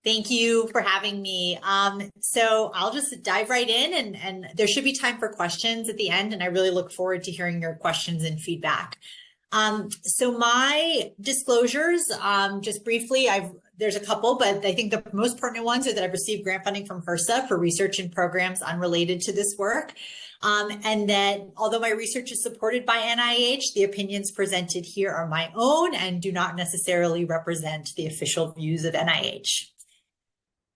Thank you for having me. So I'll just dive right in and there should be time for questions at the end, and I really look forward to hearing your questions and feedback. So my disclosures, just briefly, there's a couple, but I think the most pertinent ones are that I've received grant funding from HRSA for research and programs unrelated to this work. And that although my research is supported by NIH, the opinions presented here are my own and do not necessarily represent the official views of NIH.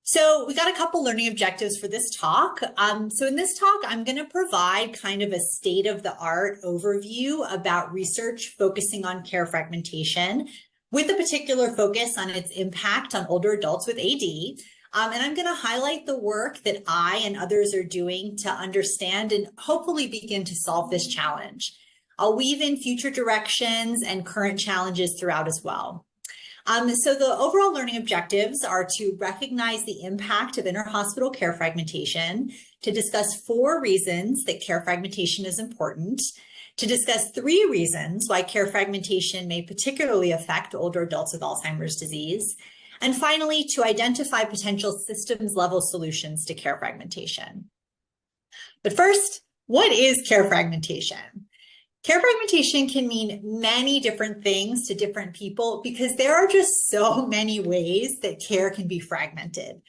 So we got a couple learning objectives for this talk. So in this talk, I'm going to provide kind of a state-of-the-art overview about research focusing on care fragmentation, with a particular focus on its impact on older adults with AD. And I'm going to highlight the work that I and others are doing to understand and hopefully begin to solve this challenge. I'll weave in future directions and current challenges throughout as well. So the overall learning objectives are to recognize the impact of interhospital care fragmentation, to discuss 4 reasons that care fragmentation is important, to discuss 3 reasons why care fragmentation may particularly affect older adults with Alzheimer's disease, and finally, to identify potential systems-level solutions to care fragmentation. But first, what is care fragmentation? Care fragmentation can mean many different things to different people because there are just so many ways that care can be fragmented.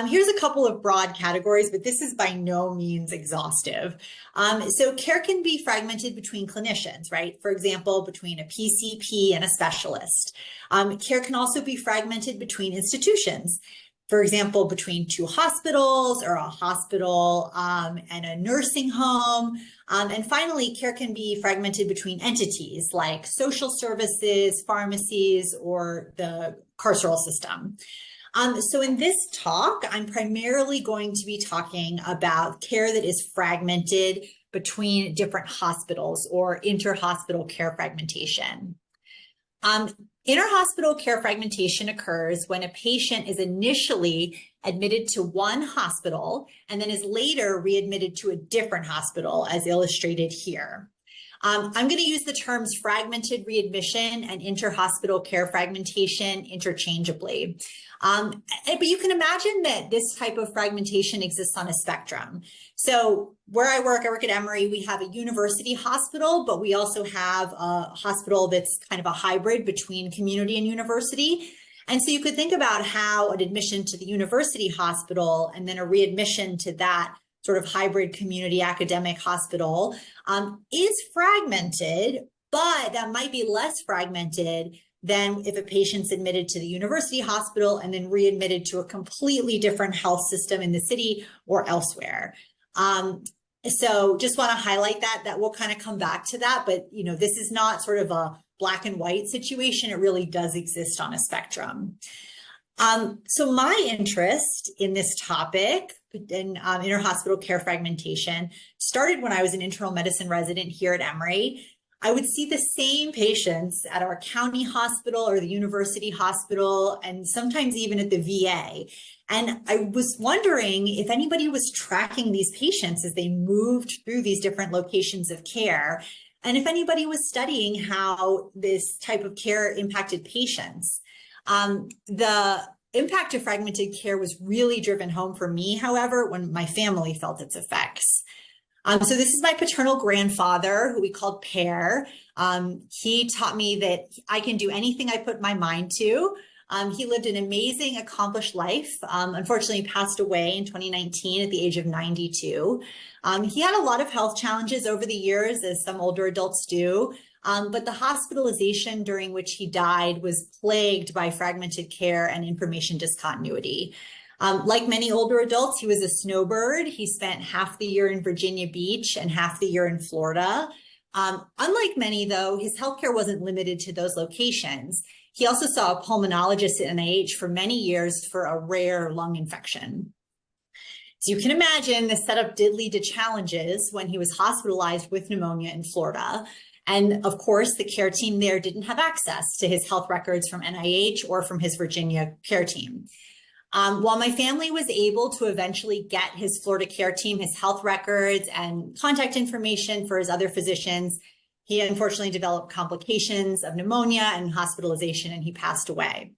Here's a couple of broad categories, but this is by no means exhaustive. So care can be fragmented between clinicians, right? For example, between a PCP and a specialist. Care can also be fragmented between institutions. For example, between 2 hospitals or a hospital and a nursing home. And finally, care can be fragmented between entities like social services, pharmacies, or the carceral system. So in this talk, I'm primarily going to be talking about care that is fragmented between different hospitals or interhospital care fragmentation. Interhospital care fragmentation occurs when a patient is initially admitted to one hospital and then is later readmitted to a different hospital, as illustrated here. I'm going to use the terms fragmented readmission and interhospital care fragmentation interchangeably. But you can imagine that this type of fragmentation exists on a spectrum. So where I work at Emory, we have a university hospital, but we also have a hospital that's kind of a hybrid between community and university. And so you could think about how an admission to the university hospital and then a readmission to that sort of hybrid community academic hospital is fragmented, but that might be less fragmented than if a patient's admitted to the university hospital and then readmitted to a completely different health system in the city or elsewhere. So just want to highlight that we'll kind of come back to that, but this is not sort of a black and white situation. It really does exist on a spectrum. So my interest in this topic in interhospital care fragmentation started when I was an internal medicine resident here at Emory. I would see the same patients at our county hospital or the university hospital, and sometimes even at the VA. And I was wondering if anybody was tracking these patients as they moved through these different locations of care, and if anybody was studying how this type of care impacted patients. The impact of fragmented care was really driven home for me, however, when my family felt its effects. So this is my paternal grandfather, who we called Pear. He taught me that I can do anything I put my mind to. He lived an amazing, accomplished life. Unfortunately, he passed away in 2019 at the age of 92. He had a lot of health challenges over the years, as some older adults do. But the hospitalization during which he died was plagued by fragmented care and information discontinuity. Like many older adults, he was a snowbird. He spent half the year in Virginia Beach and half the year in Florida. Unlike many, though, his healthcare wasn't limited to those locations. He also saw a pulmonologist at NIH for many years for a rare lung infection. So you can imagine the setup did lead to challenges when he was hospitalized with pneumonia in Florida. And of course, the care team there didn't have access to his health records from NIH or from his Virginia care team. While my family was able to eventually get his Florida care team, his health records and contact information for his other physicians, he unfortunately developed complications of pneumonia and hospitalization, and he passed away.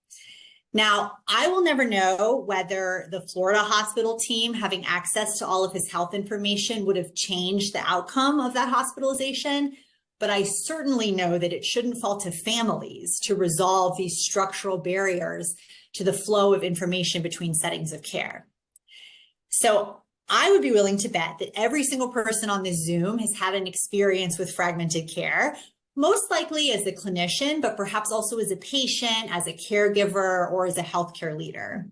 Now, I will never know whether the Florida hospital team having access to all of his health information would have changed the outcome of that hospitalization, but I certainly know that it shouldn't fall to families to resolve these structural barriers to the flow of information between settings of care. So I would be willing to bet that every single person on this Zoom has had an experience with fragmented care, most likely as a clinician, but perhaps also as a patient, as a caregiver, or as a healthcare leader.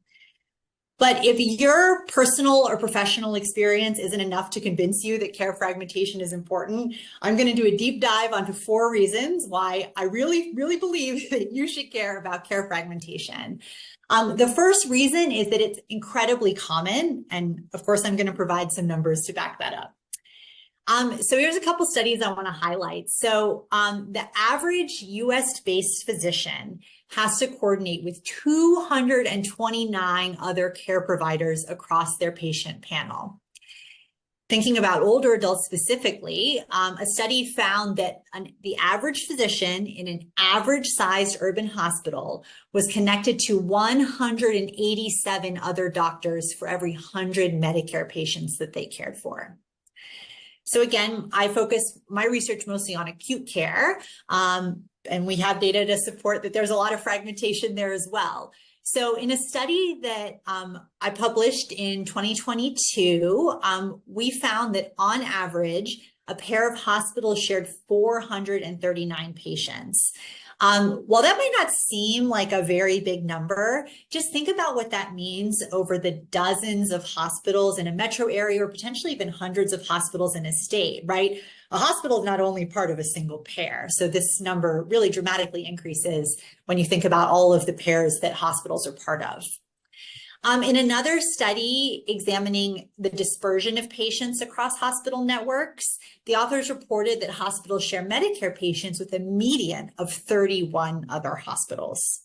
But if your personal or professional experience isn't enough to convince you that care fragmentation is important, I'm going to do a deep dive onto 4 reasons why I really, really believe that you should care about care fragmentation. The first reason is that it's incredibly common, and of course, I'm going to provide some numbers to back that up. So here's a couple studies I want to highlight. So the average US-based physician has to coordinate with 229 other care providers across their patient panel. Thinking about older adults specifically, a study found that the average physician in an average-sized urban hospital was connected to 187 other doctors for every 100 Medicare patients that they cared for. So again, I focus my research mostly on acute care, and we have data to support that there's a lot of fragmentation there as well. So in a study that I published in 2022, we found that on average, a pair of hospitals shared 439 patients. While that might not seem like a very big number, just think about what that means over the dozens of hospitals in a metro area, or potentially even hundreds of hospitals in a state, right? A hospital is not only part of a single pair. So this number really dramatically increases when you think about all of the pairs that hospitals are part of. In another study examining the dispersion of patients across hospital networks, the authors reported that hospitals share Medicare patients with a median of 31 other hospitals.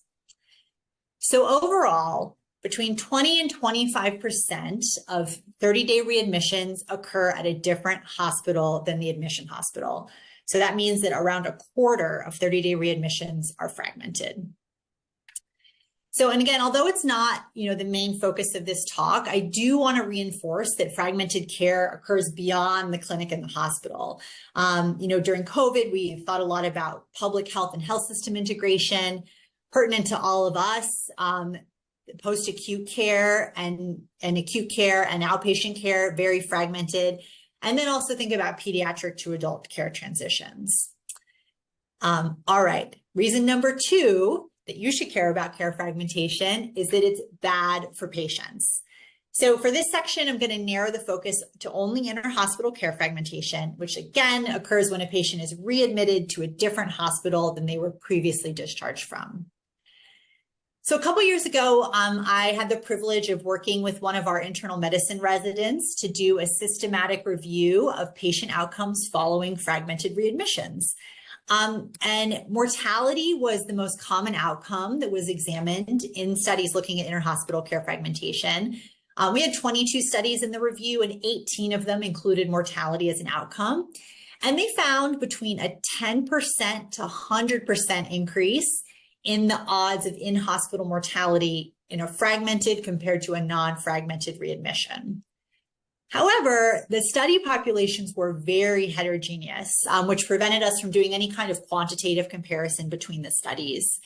So overall, between 20 and 25% of 30-day readmissions occur at a different hospital than the admission hospital. So that means that around a quarter of 30-day readmissions are fragmented. So, and again, although it's not, the main focus of this talk, I do want to reinforce that fragmented care occurs beyond the clinic and the hospital. During COVID, we thought a lot about public health and health system integration, pertinent to all of us, post-acute care and acute care and outpatient care, very fragmented. And then also think about pediatric to adult care transitions. All right, reason number 2 that you should care about care fragmentation is that it's bad for patients. So for this section, I'm going to narrow the focus to only inter-hospital care fragmentation, which again occurs when a patient is readmitted to a different hospital than they were previously discharged from. So a couple years ago, I had the privilege of working with one of our internal medicine residents to do a systematic review of patient outcomes following fragmented readmissions. And mortality was the most common outcome that was examined in studies looking at interhospital care fragmentation. We had 22 studies in the review, and 18 of them included mortality as an outcome. And they found between a 10% to 100% increase in the odds of in-hospital mortality in a fragmented compared to a non-fragmented readmission. However, the study populations were very heterogeneous, which prevented us from doing any kind of quantitative comparison between the studies.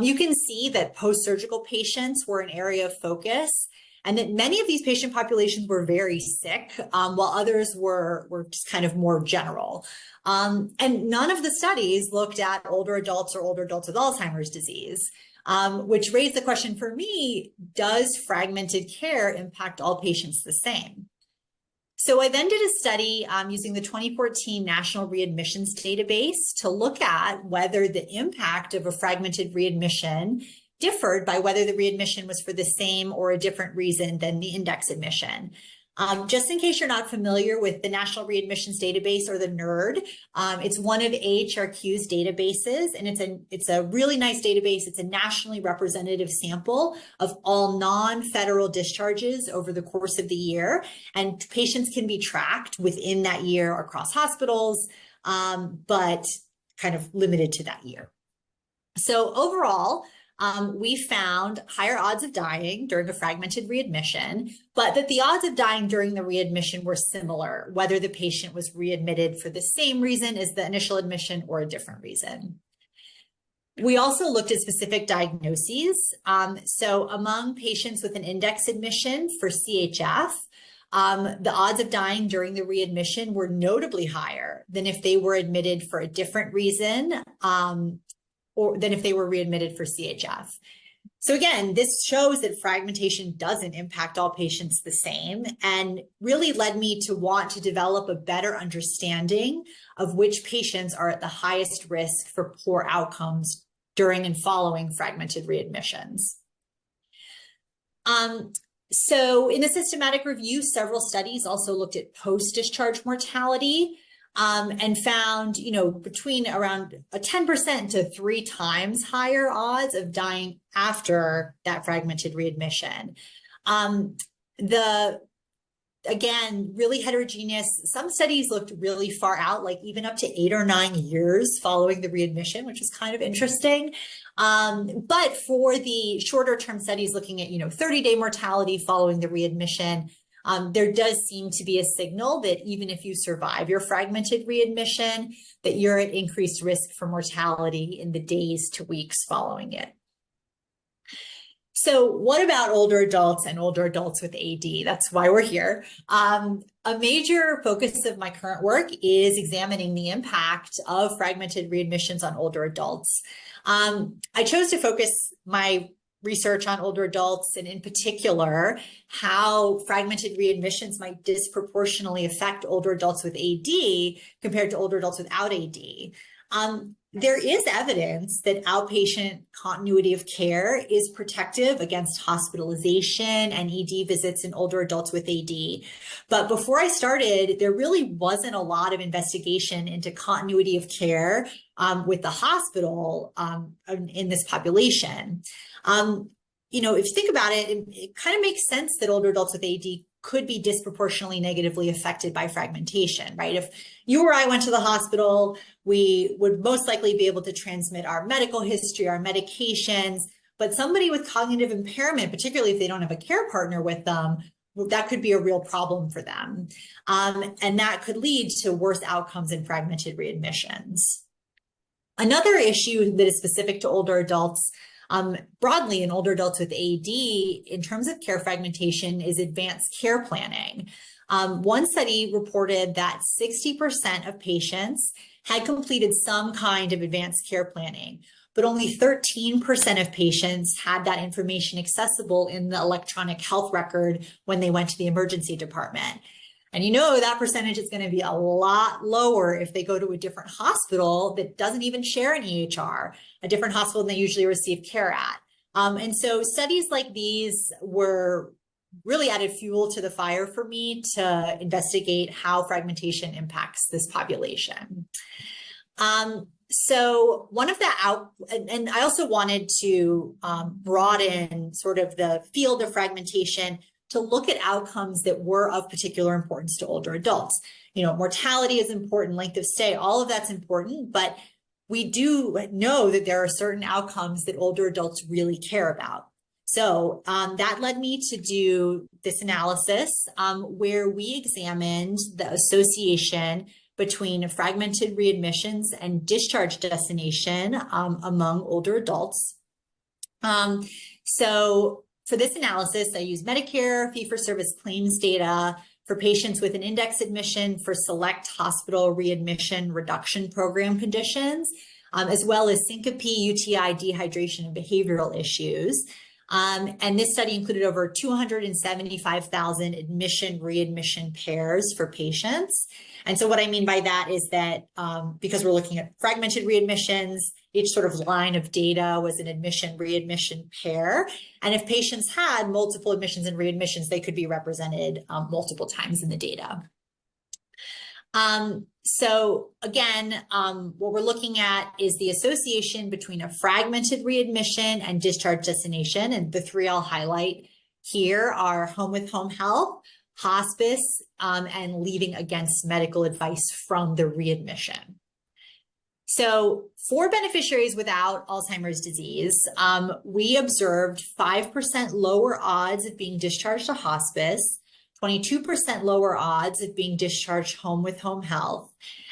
You can see that post-surgical patients were an area of focus, and that many of these patient populations were very sick, while others were just kind of more general. And none of the studies looked at older adults or older adults with Alzheimer's disease, which raised the question for me, does fragmented care impact all patients the same? So I then did a study using the 2014 National Readmissions Database to look at whether the impact of a fragmented readmission differed by whether the readmission was for the same or a different reason than the index admission. Just in case you're not familiar with the National Readmissions Database, or the NERD, it's one of AHRQ's databases, and it's a really nice database. It's a nationally representative sample of all non-federal discharges over the course of the year, and patients can be tracked within that year across hospitals, but kind of limited to that year. So overall, we found higher odds of dying during a fragmented readmission, but that the odds of dying during the readmission were similar, whether the patient was readmitted for the same reason as the initial admission or a different reason. We also looked at specific diagnoses. So among patients with an index admission for CHF, the odds of dying during the readmission were notably higher than if they were admitted for a different reason, or than if they were readmitted for CHF. So again, this shows that fragmentation doesn't impact all patients the same, and really led me to want to develop a better understanding of which patients are at the highest risk for poor outcomes during and following fragmented readmissions. So in the systematic review, several studies also looked at post-discharge mortality, and found, between around a 10% to 3 times higher odds of dying after that fragmented readmission. Again, really heterogeneous. Some studies looked really far out, like even up to 8 or 9 years following the readmission, which was kind of interesting. But for the shorter term studies looking at, 30-day mortality following the readmission, there does seem to be a signal that even if you survive your fragmented readmission, that you're at increased risk for mortality in the days to weeks following it. So what about older adults and older adults with AD? That's why we're here. A major focus of my current work is examining the impact of fragmented readmissions on older adults. I chose to focus my research on older adults, and in particular, how fragmented readmissions might disproportionately affect older adults with AD compared to older adults without AD. There is evidence that outpatient continuity of care is protective against hospitalization and ED visits in older adults with AD. But before I started, there really wasn't a lot of investigation into continuity of care with the hospital in this population. If you think about it, it kind of makes sense that older adults with AD could be disproportionately negatively affected by fragmentation, right? If you or I went to the hospital, we would most likely be able to transmit our medical history, our medications, but somebody with cognitive impairment, particularly if they don't have a care partner with them, that could be a real problem for them. And that could lead to worse outcomes in fragmented readmissions. Another issue that is specific to older adults, broadly in older adults with AD, in terms of care fragmentation, is advanced care planning. One study reported that 60% of patients had completed some kind of advanced care planning, but only 13% of patients had that information accessible in the electronic health record when they went to the emergency department. And that percentage is going to be a lot lower if they go to a different hospital that doesn't even share an EHR, a different hospital than they usually receive care at. And so studies like these were really added fuel to the fire for me to investigate how fragmentation impacts this population. So one of the and I also wanted to broaden sort of the field of fragmentation to look at outcomes that were of particular importance to older adults. Mortality is important, length of stay, all of that's important, but we do know that there are certain outcomes that older adults really care about. So that led me to do this analysis where we examined the association between fragmented readmissions and discharge destination among older adults. So for this analysis, I used Medicare fee-for-service claims data for patients with an index admission for select hospital readmission reduction program conditions, as well as syncope, UTI, dehydration, and behavioral issues. And this study included over 275,000 admission-readmission pairs for patients. And so what I mean by that is that because we're looking at fragmented readmissions, each sort of line of data was an admission-readmission pair. And if patients had multiple admissions and readmissions, they could be represented multiple times in the data. So again, what we're looking at is the association between a fragmented readmission and discharge destination. And the 3 I'll highlight here are home with home health, hospice, and leaving against medical advice from the readmission. So for beneficiaries without Alzheimer's disease, we observed 5% lower odds of being discharged to hospice, 22% lower odds of being discharged home with home health,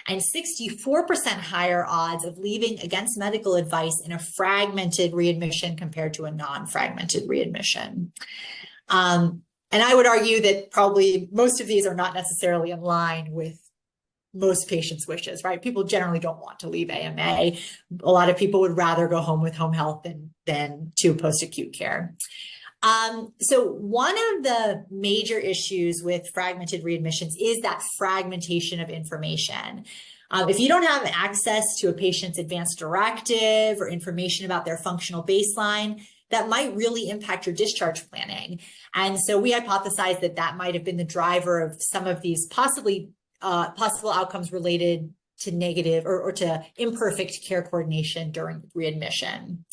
and 64% higher odds of leaving against medical advice in a fragmented readmission compared to a non-fragmented readmission. And I would argue that probably most of these are not necessarily in line with most patients' wishes, right? People generally don't want to leave AMA. A lot of people would rather go home with home health than to post-acute care. So one of the major issues with fragmented readmissions is that fragmentation of information. If you don't have access to a patient's advanced directive or information about their functional baseline, that might really impact your discharge planning. And so we hypothesized that that might have been the driver of some of these possible outcomes related to negative or to imperfect care coordination during readmission.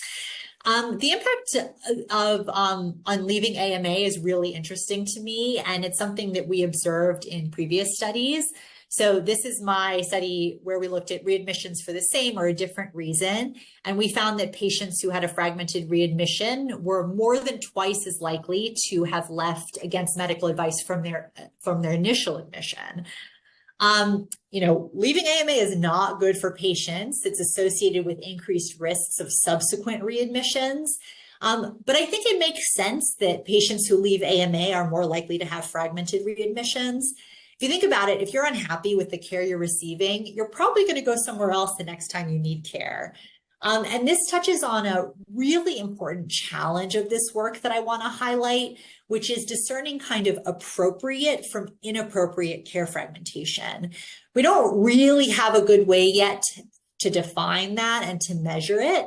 The impact of on leaving AMA is really interesting to me, and it's something that we observed in previous studies. So this is my study where we looked at readmissions for the same or a different reason, and we found that patients who had a fragmented readmission were more than twice as likely to have left against medical advice from their initial admission. Leaving AMA is not good for patients. It's associated with increased risks of subsequent readmissions. But I think it makes sense that patients who leave AMA are more likely to have fragmented readmissions. If you think about it, if you're unhappy with the care you're receiving, you're probably going to go somewhere else the next time you need care. And this touches on a really important challenge of this work that I want to highlight, which is discerning kind of appropriate from inappropriate care fragmentation. We don't really have a good way yet to define that and to measure it.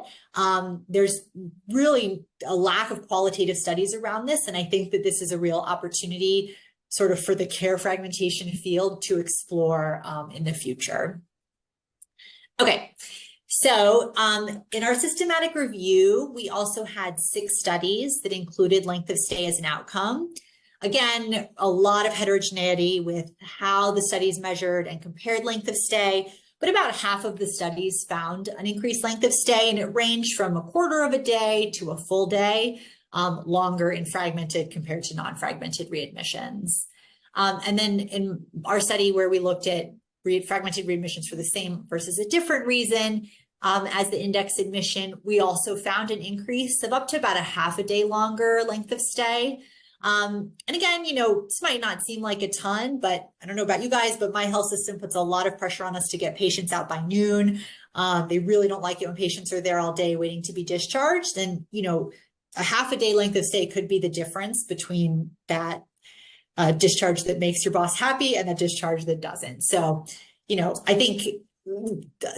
There's really a lack of qualitative studies around this, and I think that this is a real opportunity sort of for the care fragmentation field to explore in the future. Okay. So in our systematic review, we also had 6 studies that included length of stay as an outcome. Again, a lot of heterogeneity with how the studies measured and compared length of stay, but about half of the studies found an increased length of stay, and it ranged from a quarter of a day to a full day, longer in fragmented compared to non-fragmented readmissions. And then in our study where we looked at fragmented readmissions for the same versus a different reason, as the index admission, we also found an increase of up to about a half a day longer length of stay. And again, this might not seem like a ton, but I don't know about you guys, but my health system puts a lot of pressure on us to get patients out by noon. They really don't like it when patients are there all day waiting to be discharged. And, a half a day length of stay could be the difference between that discharge that makes your boss happy and that discharge that doesn't. So, I think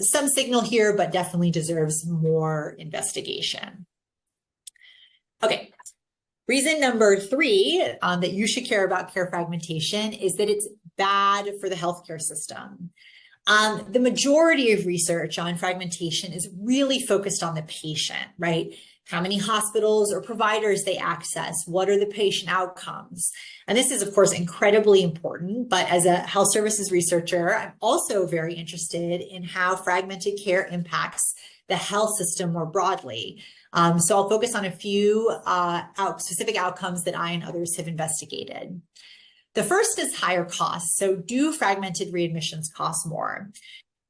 some signal here, but definitely deserves more investigation. Okay. Reason number 3 that you should care about care fragmentation is that it's bad for the healthcare system. The majority of research on fragmentation is really focused on the patient, right? How many hospitals or providers they access, what are the patient outcomes? And this is, of course, incredibly important, but as a health services researcher, I'm also very interested in how fragmented care impacts the health system more broadly. So I'll focus on a few specific outcomes that I and others have investigated. The first is higher costs. So do fragmented readmissions cost more?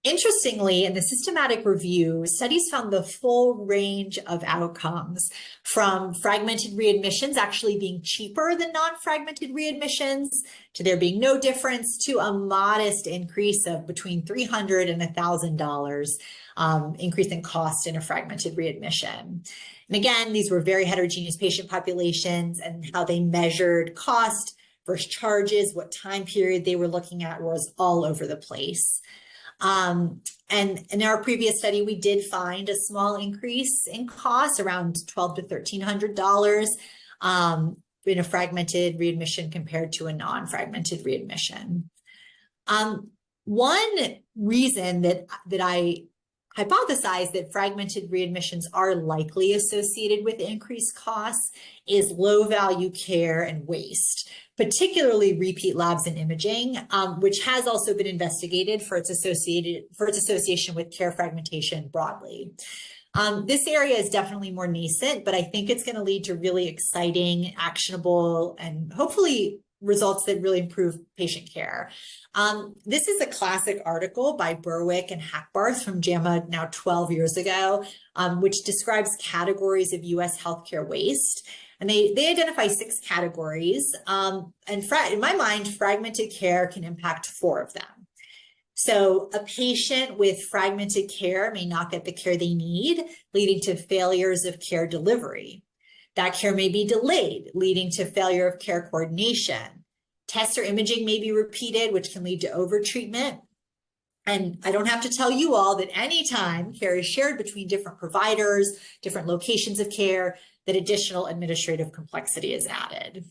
Interestingly, in the systematic review, studies found the full range of outcomes, from fragmented readmissions actually being cheaper than non-fragmented readmissions, to there being no difference, to a modest increase of between $300 and $1,000 increase in cost in a fragmented readmission. And again, these were very heterogeneous patient populations, and how they measured cost versus charges, what time period they were looking at was all over the place. And in our previous study, we did find a small increase in costs, around $1,200 to $1,300 in a fragmented readmission compared to a non-fragmented readmission. One reason that I hypothesized that fragmented readmissions are likely associated with increased costs is low value care and waste, particularly repeat labs and imaging, which has also been investigated for its association with care fragmentation broadly. This area is definitely more nascent, but I think it's going to lead to really exciting, actionable, and hopefully results that really improve patient care. This is a classic article by Berwick and Hackbarth from JAMA now 12 years ago, which describes categories of U.S. healthcare waste. And they identify 6 categories. In my mind, fragmented care can impact 4 of them. So a patient with fragmented care may not get the care they need, leading to failures of care delivery. That care may be delayed, leading to failure of care coordination. Tests or imaging may be repeated, which can lead to overtreatment. And I don't have to tell you all that anytime care is shared between different providers, different locations of care, that additional administrative complexity is added.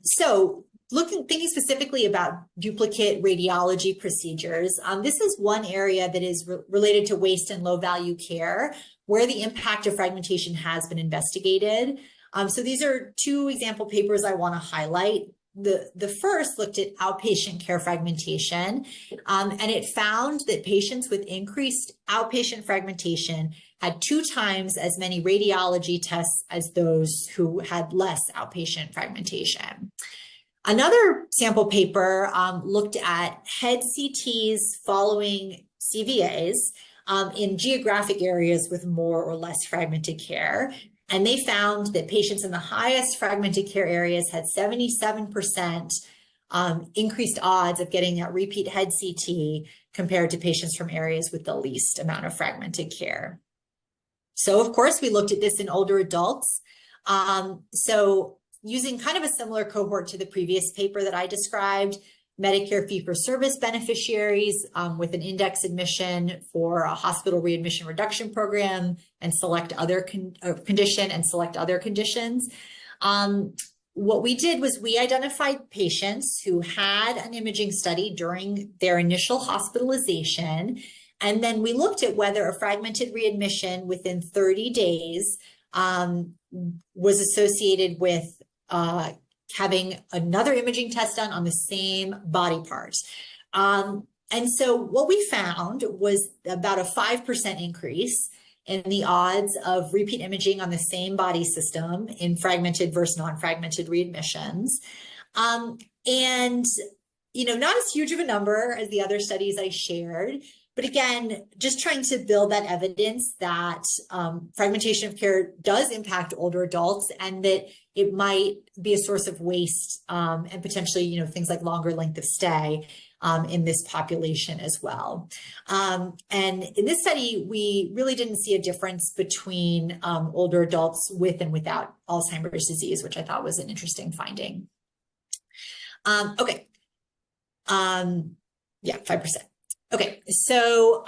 So thinking specifically about duplicate radiology procedures, this is one area that is related to waste and low value care, where the impact of fragmentation has been investigated. So these are 2 example papers I want to highlight. The first looked at outpatient care fragmentation, and it found that patients with increased outpatient fragmentation had 2 times as many radiology tests as those who had less outpatient fragmentation. Another sample paper looked at head CTs following CVAs in geographic areas with more or less fragmented care. And they found that patients in the highest fragmented care areas had 77% increased odds of getting that repeat head CT compared to patients from areas with the least amount of fragmented care. So of course, we looked at this in older adults. So using kind of a similar cohort to the previous paper that I described, Medicare fee-for-service beneficiaries with an index admission for a hospital readmission reduction program and select other conditions. What we did was we identified patients who had an imaging study during their initial hospitalization, and then we looked at whether a fragmented readmission within 30 days was associated with having another imaging test done on the same body part. And so what we found was about a 5% increase in the odds of repeat imaging on the same body system in fragmented versus non-fragmented readmissions. And, not as huge of a number as the other studies I shared, but again, just trying to build that evidence that fragmentation of care does impact older adults and that it might be a source of waste and potentially, things like longer length of stay in this population as well. And in this study, we really didn't see a difference between older adults with and without Alzheimer's disease, which I thought was an interesting finding. Okay. Yeah, 5%. Okay, so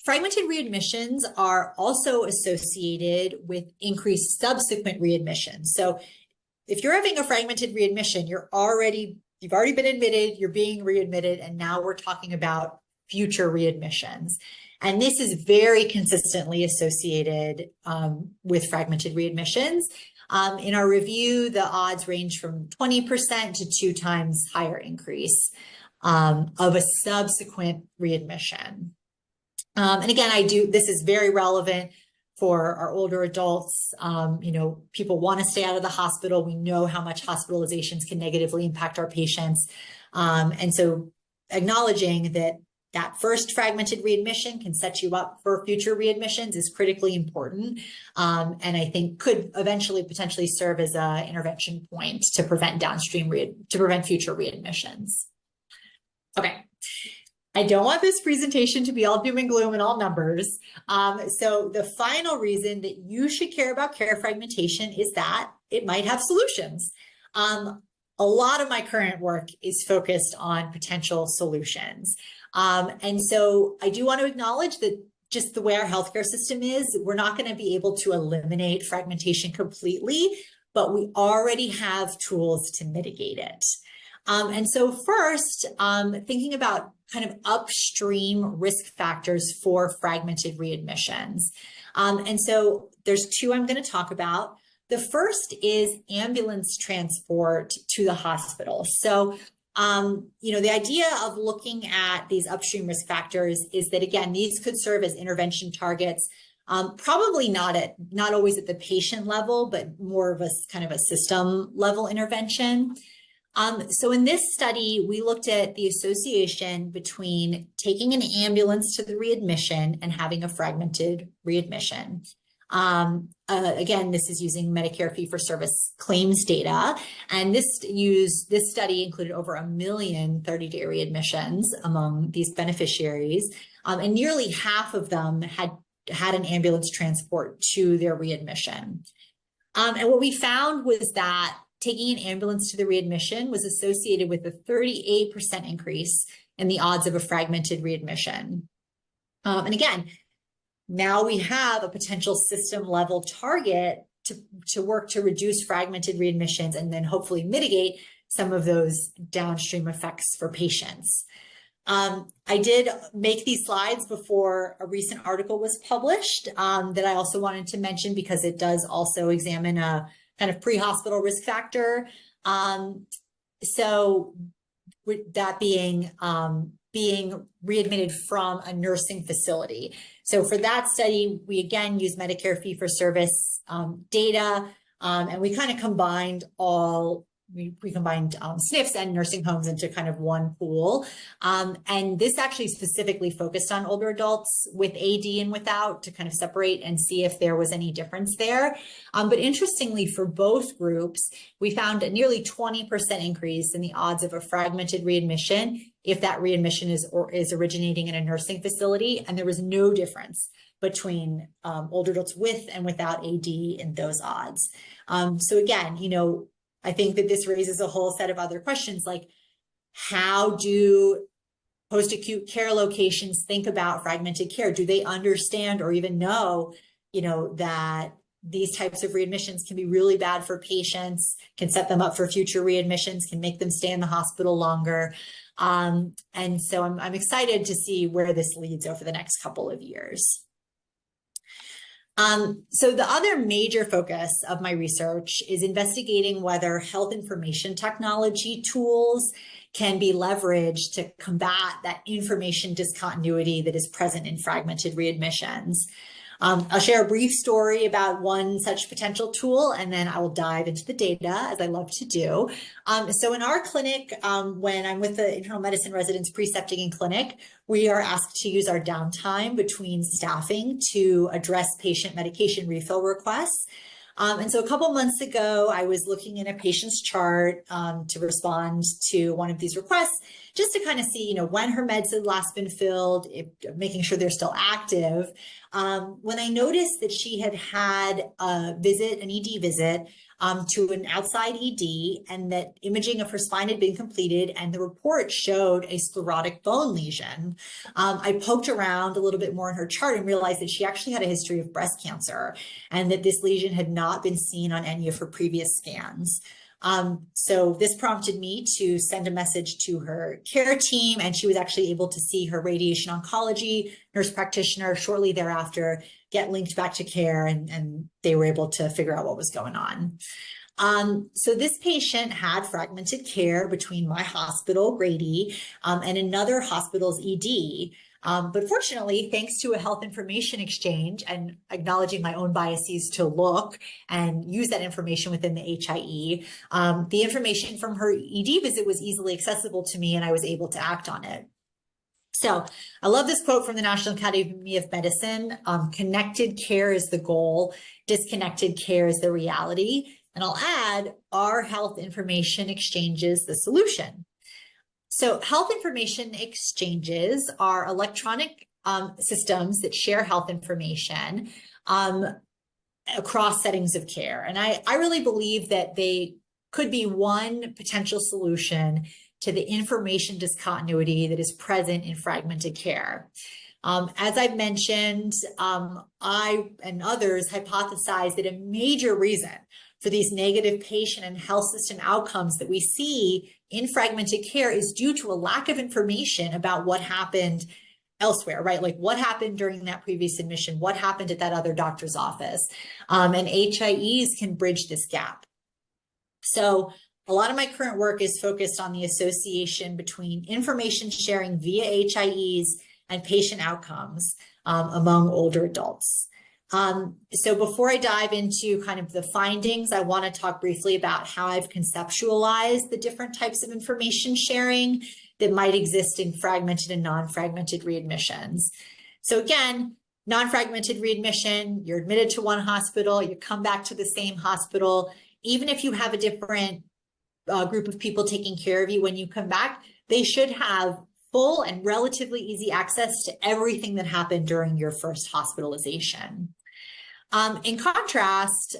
fragmented readmissions are also associated with increased subsequent readmissions. So if you're having a fragmented readmission, you've already been admitted, you're being readmitted, and now we're talking about future readmissions. And this is very consistently associated with fragmented readmissions. In our review, the odds range from 20% to 2 times higher increase of a subsequent readmission. And again, this is very relevant for our older adults. People want to stay out of the hospital. We know how much hospitalizations can negatively impact our patients. And so acknowledging that first fragmented readmission can set you up for future readmissions is critically important. And I think could eventually potentially serve as an intervention point to prevent future readmissions. Okay. I don't want this presentation to be all doom and gloom and all numbers. So the final reason that you should care about care fragmentation is that it might have solutions. A lot of my current work is focused on potential solutions. And so I do want to acknowledge that just the way our healthcare system is, we're not going to be able to eliminate fragmentation completely, but we already have tools to mitigate it. And so first, thinking about kind of upstream risk factors for fragmented readmissions. And so there's two I'm going to talk about. The first is ambulance transport to the hospital. So, the idea of looking at these upstream risk factors is that, again, these could serve as intervention targets, probably not always at the patient level, but more of a kind of a system level intervention. So in this study, we looked at the association between taking an ambulance to the readmission and having a fragmented readmission. Again, this is using Medicare fee-for-service claims data, and this study included over 1 million 30-day readmissions among these beneficiaries, and nearly half of them had an ambulance transport to their readmission. And what we found was that taking an ambulance to the readmission was associated with a 38% increase in the odds of a fragmented readmission. And again, now we have a potential system level target to work to reduce fragmented readmissions and then hopefully mitigate some of those downstream effects for patients. I did make these slides before a recent article was published that I also wanted to mention because it does also examine a kind of pre-hospital risk factor. So with that being readmitted from a nursing facility. So for that study, we again use Medicare fee-for-service data, and we kind of combined we combined SNFs and nursing homes into kind of one pool. And this actually specifically focused on older adults with AD and without to kind of separate and see if there was any difference there. But interestingly, for both groups, we found a nearly 20% increase in the odds of a fragmented readmission if that readmission is originating in a nursing facility, and there was no difference between older adults with and without AD in those odds. So again, I think that this raises a whole set of other questions, like how do post-acute care locations think about fragmented care? Do they understand or even know, that these types of readmissions can be really bad for patients, can set them up for future readmissions, can make them stay in the hospital longer? And so I'm excited to see where this leads over the next couple of years. So the other major focus of my research is investigating whether health information technology tools can be leveraged to combat that information discontinuity that is present in fragmented readmissions. I'll share a brief story about one such potential tool, and then I will dive into the data, as I love to do. So in our clinic, when I'm with the internal medicine residents precepting in clinic, we are asked to use our downtime between staffing to address patient medication refill requests. And so a couple months ago, I was looking in a patient's chart to respond to one of these requests, just to kind of see, when her meds had last been filled, making sure they're still active. When I noticed that she had an ED visit to an outside ED, and that imaging of her spine had been completed, and the report showed a sclerotic bone lesion. I poked around a little bit more in her chart and realized that she actually had a history of breast cancer, and that this lesion had not been seen on any of her previous scans. So this prompted me to send a message to her care team, and she was actually able to see her radiation oncology nurse practitioner shortly thereafter, get linked back to care, and they were able to figure out what was going on. So this patient had fragmented care between my hospital, Grady, and another hospital's ED. But fortunately, thanks to a health information exchange and acknowledging my own biases to look and use that information within the HIE, the information from her ED visit was easily accessible to me, and I was able to act on it. So I love this quote from the National Academy of Medicine: connected care is the goal, disconnected care is the reality. And I'll add, our health information exchanges the solution. So health information exchanges are electronic systems that share health information across settings of care. And I really believe that they could be one potential solution to the information discontinuity that is present in fragmented care. As I've mentioned, I and others hypothesize that a major reason for these negative patient and health system outcomes that we see in fragmented care is due to a lack of information about what happened elsewhere, right? Like what happened during that previous admission, what happened at that other doctor's office. And HIEs can bridge this gap. So a lot of my current work is focused on the association between information sharing via HIEs and patient outcomes among older adults. So before I dive into kind of the findings, I want to talk briefly about how I've conceptualized the different types of information sharing that might exist in fragmented and non-fragmented readmissions. So again, non-fragmented readmission, you're admitted to one hospital, you come back to the same hospital. Even if you have a different group of people taking care of you when you come back, they should have full and relatively easy access to everything that happened during your first hospitalization. In contrast,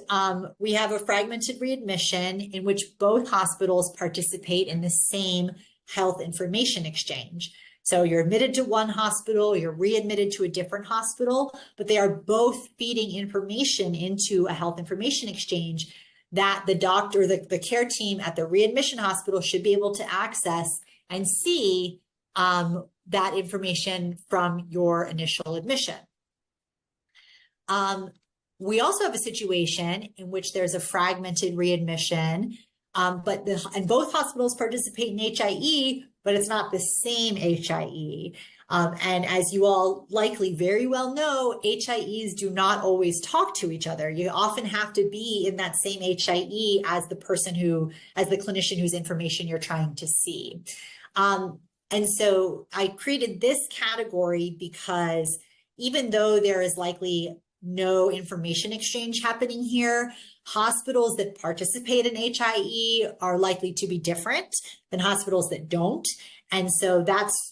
we have a fragmented readmission in which both hospitals participate in the same health information exchange. So you're admitted to one hospital, you're readmitted to a different hospital, but they are both feeding information into a health information exchange that the doctor, the care team at the readmission hospital should be able to access and see that information from your initial admission. We also have a situation in which there's a fragmented readmission, and both hospitals participate in HIE, but it's not the same HIE. And as you all likely very well know, HIEs do not always talk to each other. You often have to be in that same HIE as the clinician whose information you're trying to see. And so I created this category because even though there is likely no information exchange happening here, hospitals that participate in HIE are likely to be different than hospitals that don't. And so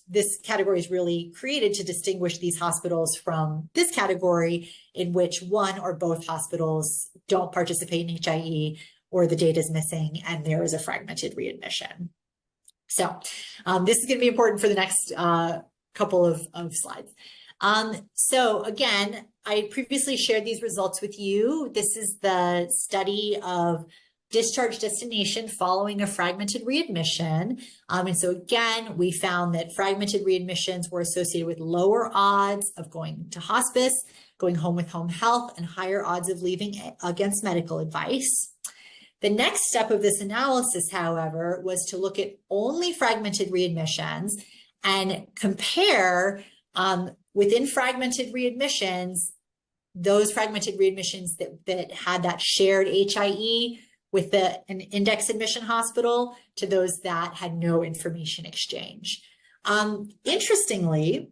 this category is really created to distinguish these hospitals from this category in which one or both hospitals don't participate in HIE or the data is missing and there is a fragmented readmission. So this is going to be important for the next couple of slides. So again, I previously shared these results with you. This is the study of discharge destination following a fragmented readmission. And so again, we found that fragmented readmissions were associated with lower odds of going to hospice, going home with home health, and higher odds of leaving against medical advice. The next step of this analysis, however, was to look at only fragmented readmissions and compare within fragmented readmissions, those fragmented readmissions that had that shared HIE with an index admission hospital to those that had no information exchange. Interestingly,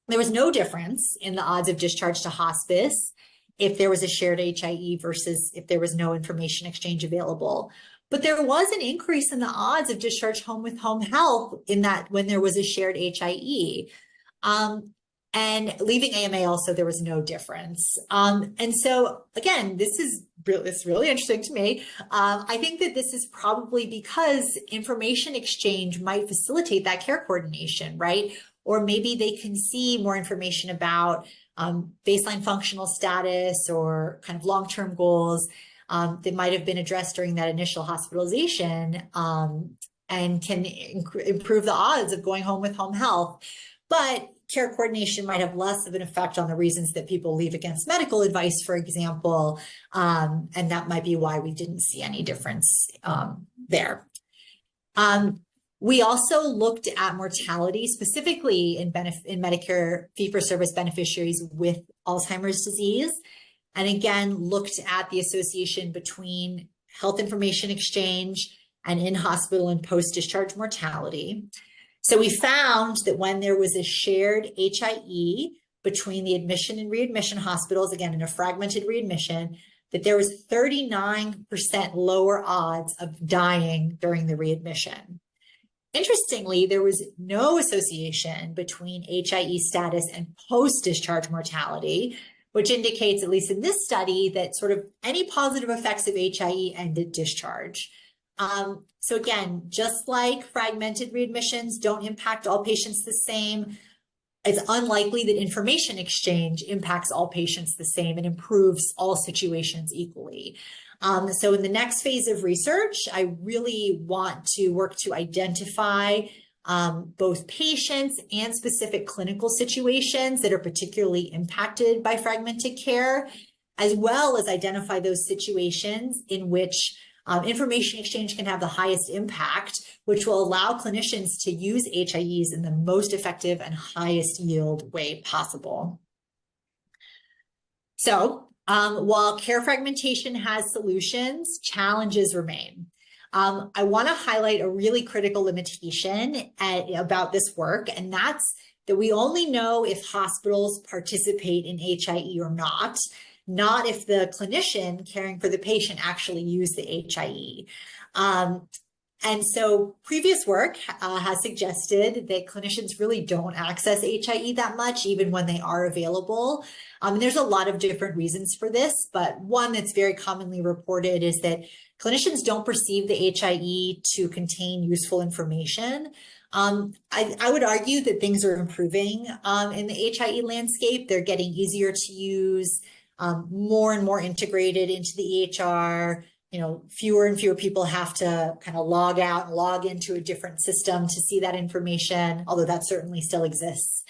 there was no difference in the odds of discharge to hospice if there was a shared HIE versus if there was no information exchange available. But there was an increase in the odds of discharge home with home health in that when there was a shared HIE. And leaving AMA also, there was no difference. And so again, it's really interesting to me. I think that this is probably because information exchange might facilitate that care coordination, right? Or maybe they can see more information about baseline functional status or kind of long-term goals that might have been addressed during that initial hospitalization and can improve the odds of going home with home health. But care coordination might have less of an effect on the reasons that people leave against medical advice, for example, and that might be why we didn't see any difference there. We also looked at mortality, specifically in Medicare fee-for-service beneficiaries with Alzheimer's disease, and again, looked at the association between health information exchange and in-hospital and post-discharge mortality. So we found that when there was a shared HIE between the admission and readmission hospitals, again, in a fragmented readmission, that there was 39% lower odds of dying during the readmission. Interestingly, there was no association between HIE status and post-discharge mortality, which indicates, at least in this study, that sort of any positive effects of HIE ended discharge. So again, just like fragmented readmissions don't impact all patients the same, it's unlikely that information exchange impacts all patients the same and improves all situations equally. So in the next phase of research, I really want to work to identify both patients and specific clinical situations that are particularly impacted by fragmented care, as well as identify those situations in which information exchange can have the highest impact, which will allow clinicians to use HIEs in the most effective and highest yield way possible. So while care fragmentation has solutions, challenges remain. I want to highlight a really critical limitation about this work, and that's that we only know if hospitals participate in HIE or not if the clinician caring for the patient actually use the HIE. And so previous work has suggested that clinicians really don't access HIE that much, even when they are available. And there's a lot of different reasons for this, but one that's very commonly reported is that clinicians don't perceive the HIE to contain useful information. I would argue that things are improving in the HIE landscape. They're getting easier to use, more and more integrated into the EHR. Fewer and fewer people have to kind of log out and log into a different system to see that information, although that certainly still exists.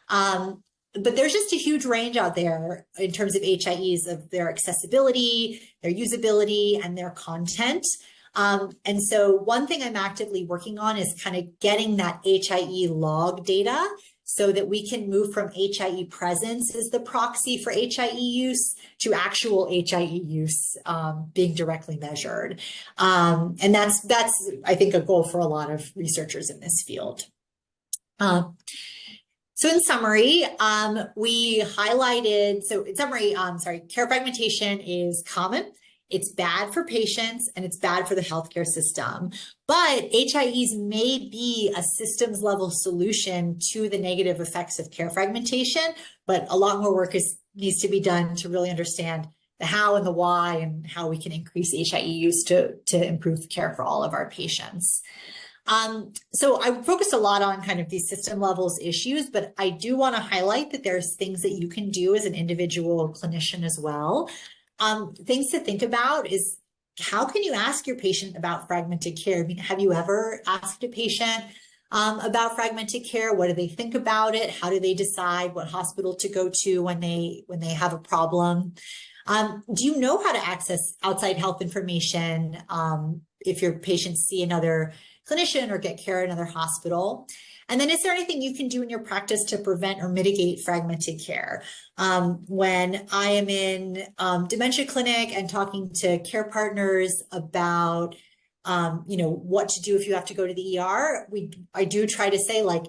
But there's just a huge range out there in terms of HIEs, of their accessibility, their usability, and their content. And so one thing I'm actively working on is kind of getting that HIE log data so that we can move from HIE presence as the proxy for HIE use to actual HIE use being directly measured. And that's, I think, a goal for a lot of researchers in this field. So in summary, we highlighted, care fragmentation is common. It's bad for patients and it's bad for the healthcare system. But HIEs may be a systems level solution to the negative effects of care fragmentation, but a lot more work needs to be done to really understand the how and the why and how we can increase HIE use to improve care for all of our patients. So I focused a lot on kind of these system levels issues, but I do want to highlight that there's things that you can do as an individual clinician as well. Things to think about is, how can you ask your patient about fragmented care? I mean, have you ever asked a patient about fragmented care? What do they think about it? How do they decide what hospital to go to when they have a problem? Do you know how to access outside health information if your patients see another clinician or get care at another hospital? And then, is there anything you can do in your practice to prevent or mitigate fragmented care? When I am in dementia clinic and talking to care partners about, what to do if you have to go to the ER, I do try to say, like,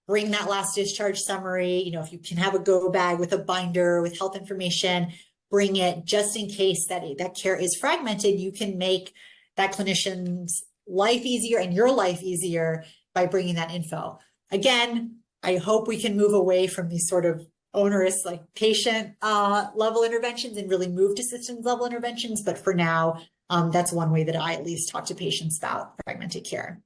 bring that last discharge summary. If you can have a go bag with a binder with health information, bring it, just in case that care is fragmented. You can make that clinician's life easier and your life easier by bringing that info. Again, I hope we can move away from these sort of onerous, like, patient level interventions and really move to systems level interventions. But for now, that's one way that I at least talk to patients about fragmented care.